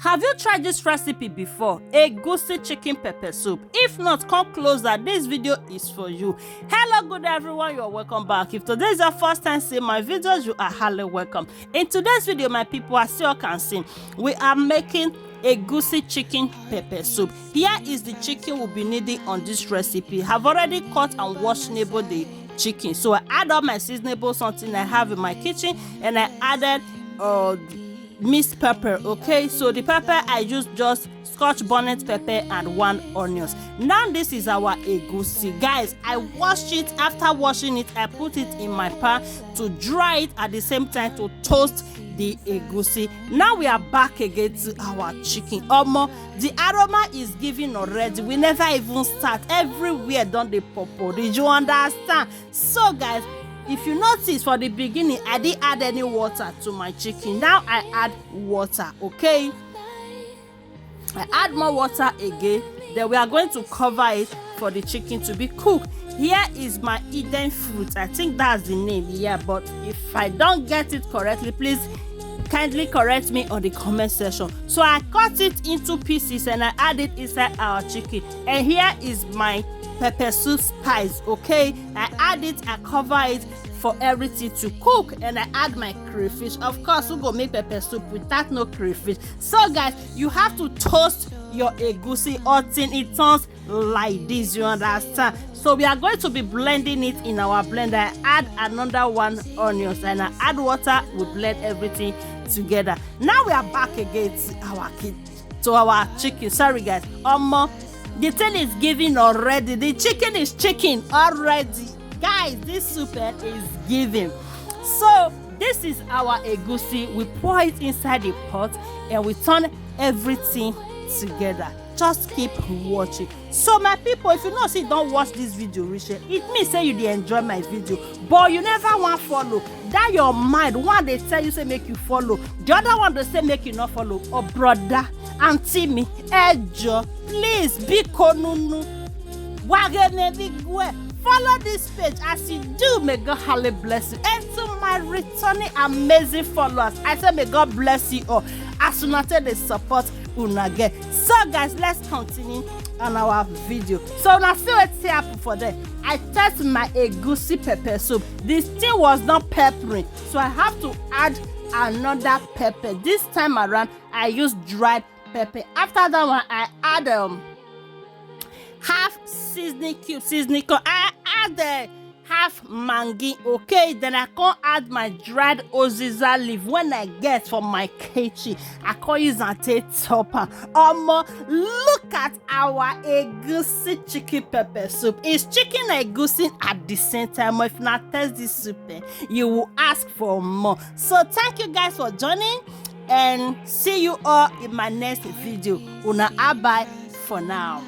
Have you tried this recipe before? Egusi chicken pepper soup. If not, come closer. This video is for you. Hello, good everyone. You're welcome back. If today is your first time seeing my videos, you are highly welcome. In today's video, my people, as you can see, we are making egusi chicken pepper soup. Here is the chicken we'll be needing on this recipe. I've already cut and washed the chicken. So I add up my seasonable something I have in my kitchen, and I added minced pepper. Okay, so the pepper I used just scotch bonnet pepper and 1 onion. Now this is our egusi, guys. I washed it. After washing it, I put it in my pan to dry it, at the same time to toast the egusi. Now we are back again to our chicken. The aroma is giving already. We never even start. Everywhere done the purple. Did you understand? So guys, if you notice, for the beginning I didn't add any water to my chicken. Now I add water. Okay, I add more water again. Then we are going to cover it for the chicken to be cooked. Here is my Eden fruit. I think that's the name. Yeah, but if I don't get it correctly, please kindly correct me on the comment section. So I cut it into pieces and I add it inside our chicken. And here is my pepper soup spice. Okay, I add it, I cover it for everything to cook, and I add my crayfish. Of course, we go make pepper soup without no crayfish. So guys, you have to toast your egusi until it turns like this. You understand? So we are going to be blending it in our blender. I add another 1 onion and I add water. We blend everything together. Now we are back again to our chicken. Sorry guys, the thing is giving already. The chicken is chicken already, guys. This soup is giving. So this is our egusi. We pour it inside the pot and we turn everything together. Just keep watching. So my people, if you know say don't watch this video Richard, it means say you dey enjoy my video, but you never want follow. That your mind, one they tell you say make you follow, the other one they say make you not follow. Oh brother, auntie me, ejo, please be konunu wagene bigwe. Follow this page. As you do, may God highly bless you. And to my returning amazing followers, I say may God bless you all. As soon as they support unage. So guys, let's continue on our video. So now see what's happening for that. I test my egusi pepper soup. This thing was not peppering, so I have to add another pepper. This time around, I use dried pepper. After that one, I add half seasoning cube, I add half mangi. Okay, then I can add my dried oziza leaf when I get from my kitchen. I can use and take topper. Look at our egusi chicken pepper soup. It's chicken egusi at the same time. If not taste this soup, you will ask for more. So thank you guys for joining, and see you all in my next video. Una bye for now.